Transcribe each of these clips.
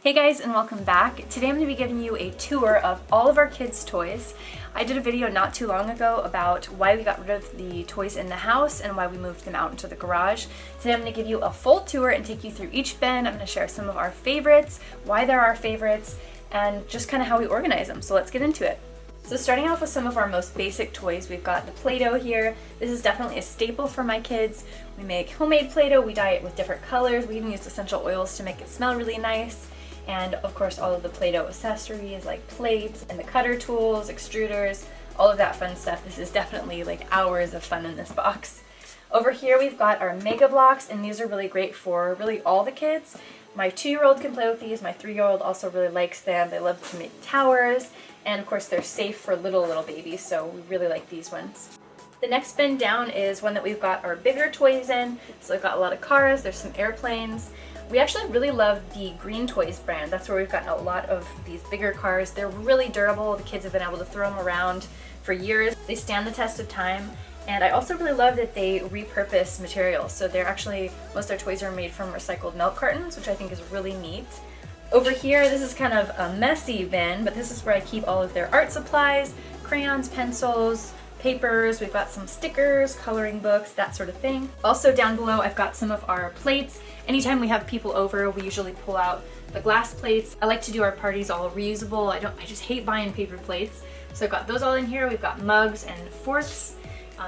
Hey guys, and welcome back. Today I'm going to be giving you a tour of all of our kids' toys. I did a video not too long ago about why we got rid of the toys in the house and why we moved them out into the garage. Today I'm going to give you a full tour and take you through each bin. I'm going to share some of our favorites, why they're our favorites, and just kind of how we organize them. So let's get into it. So starting off with some of our most basic toys, we've got the Play-Doh here. This is definitely a staple for my kids. We make homemade Play-Doh, we dye it with different colors, we even use essential oils to make it smell really nice. And of course all of the Play-Doh accessories like plates and the cutter tools, extruders, all of that fun stuff. This is definitely like hours of fun in this box. Over here we've got our Mega Bloks, and these are really great for really all the kids. My 2-year-old can play with these, my 3-year-old also really likes them. They love to make towers, and of course they're safe for little babies, so we really like these ones. The next bin down is one that we've got our bigger toys in. So we've got a lot of cars, there's some airplanes. We actually really love the Green Toys brand. That's where we've gotten a lot of these bigger cars. They're really durable. The kids have been able to throw them around for years. They stand the test of time. And I also really love that they repurpose materials. So they're actually, most of their toys are made from recycled milk cartons, which I think is really neat. Over here, this is kind of a messy bin, but this is where I keep all of their art supplies, crayons, pencils, papers. We've got some stickers, coloring books, that sort of thing. Also down below, I've got some of our plates. Anytime we have people over, we usually pull out the glass plates. I like to do our parties all reusable. I just hate buying paper plates. So I've got those all in here. We've got mugs and forks.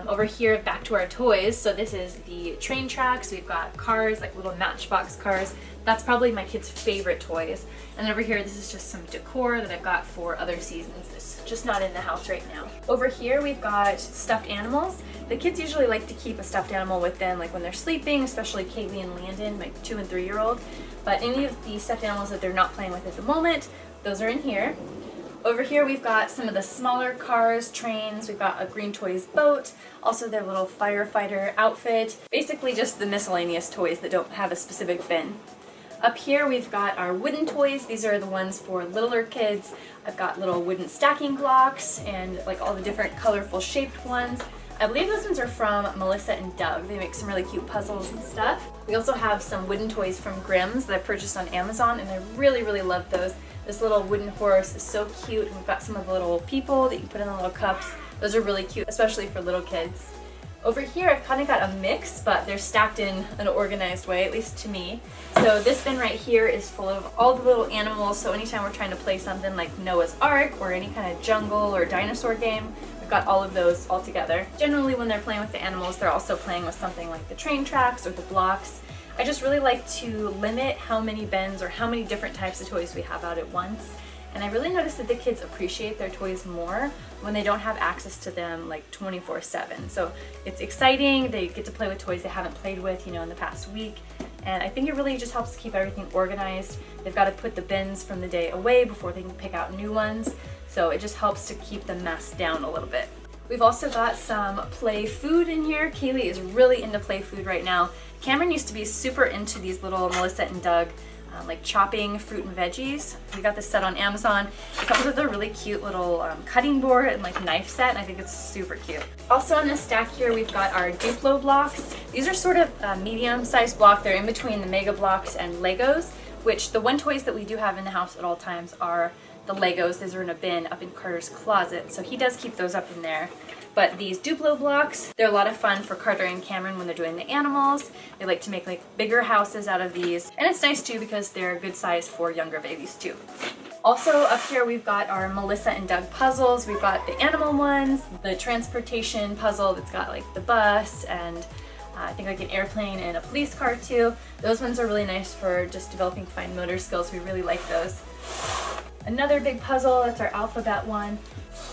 Over here, back to our toys. So this is the train tracks. We've got cars, like little Matchbox cars. That's probably my kids' favorite toys. And then over here, this is just some decor that I've got for other seasons. It's just not in the house right now. Over here, we've got stuffed animals. The kids usually like to keep a stuffed animal with them, like when they're sleeping, especially Kaylee and Landon, my 2- and 3-year-old. But any of the stuffed animals that they're not playing with at the moment, those are in here. Over here we've got some of the smaller cars, trains, we've got a Green Toys boat, also their little firefighter outfit, basically just the miscellaneous toys that don't have a specific bin. Up here we've got our wooden toys. These are the ones for littler kids. I've got little wooden stacking blocks and like all the different colorful shaped ones. I believe those ones are from Melissa and Doug. They make some really cute puzzles and stuff. We also have some wooden toys from Grimm's that I purchased on Amazon, and I really love those. This little wooden horse is so cute, and we've got some of the little people that you put in the little cups. Those are really cute, especially for little kids. Over here I've kind of got a mix, but they're stacked in an organized way, at least to me. So this bin right here is full of all the little animals, so anytime we're trying to play something like Noah's Ark or any kind of jungle or dinosaur game, we've got all of those all together. Generally when they're playing with the animals, they're also playing with something like the train tracks or the blocks. I just really like to limit how many bins or how many different types of toys we have out at once. And I really noticed that the kids appreciate their toys more when they don't have access to them like 24/7. So it's exciting, they get to play with toys they haven't played with, in the past week. And I think it really just helps keep everything organized. They've got to put the bins from the day away before they can pick out new ones. So it just helps to keep the mess down a little bit. We've also got some play food in here. Kaylee is really into play food right now. Cameron used to be super into these little Melissa and Doug like chopping fruit and veggies. We got this set on Amazon. It comes with a really cute little cutting board and like knife set, and I think it's super cute. Also on this stack here we've got our Duplo blocks. These are sort of medium-sized block. They're in between the Mega Bloks and Legos, which the one toys that we do have in the house at all times are the Legos. These are in a bin up in Carter's closet, so he does keep those up in there. But these Duplo blocks, they're a lot of fun for Carter and Cameron when they're doing the animals. They like to make like bigger houses out of these. And it's nice too because they're a good size for younger babies too. Also up here we've got our Melissa and Doug puzzles. We've got the animal ones, the transportation puzzle that's got like the bus and I think like an airplane and a police car too. Those ones are really nice for just developing fine motor skills. We really like those. Another big puzzle, that's our alphabet one.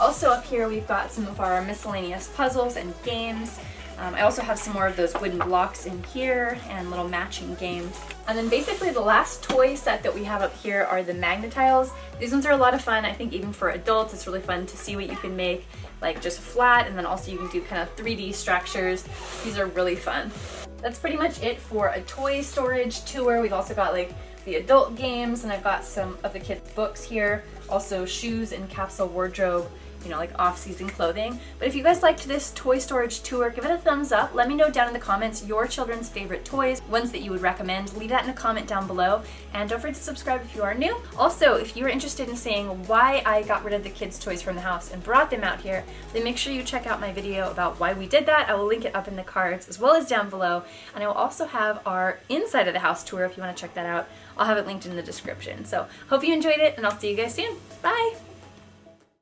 Also up here we've got some of our miscellaneous puzzles and games. I also have some more of those wooden blocks in here and little matching games. And then basically the last toy set that we have up here are the Magnetiles. These ones are a lot of fun. I think even for adults it's really fun to see what you can make, like just flat, and then also you can do kind of 3D structures. These are really fun. That's pretty much it for a toy storage tour. We've also got like the adult games, and I've got some of the kids' books here, also shoes and capsule wardrobe you know, like off-season clothing. But if you guys liked this toy storage tour, give it a thumbs up. Let me know down in the comments your children's favorite toys, ones that you would recommend. Leave that in a comment down below. And don't forget to subscribe if you are new. Also, if you're interested in seeing why I got rid of the kids' toys from the house and brought them out here, then make sure you check out my video about why we did that. I will link it up in the cards as well as down below. And I will also have our inside of the house tour if you want to check that out. I'll have it linked in the description. So hope you enjoyed it, and I'll see you guys soon. Bye!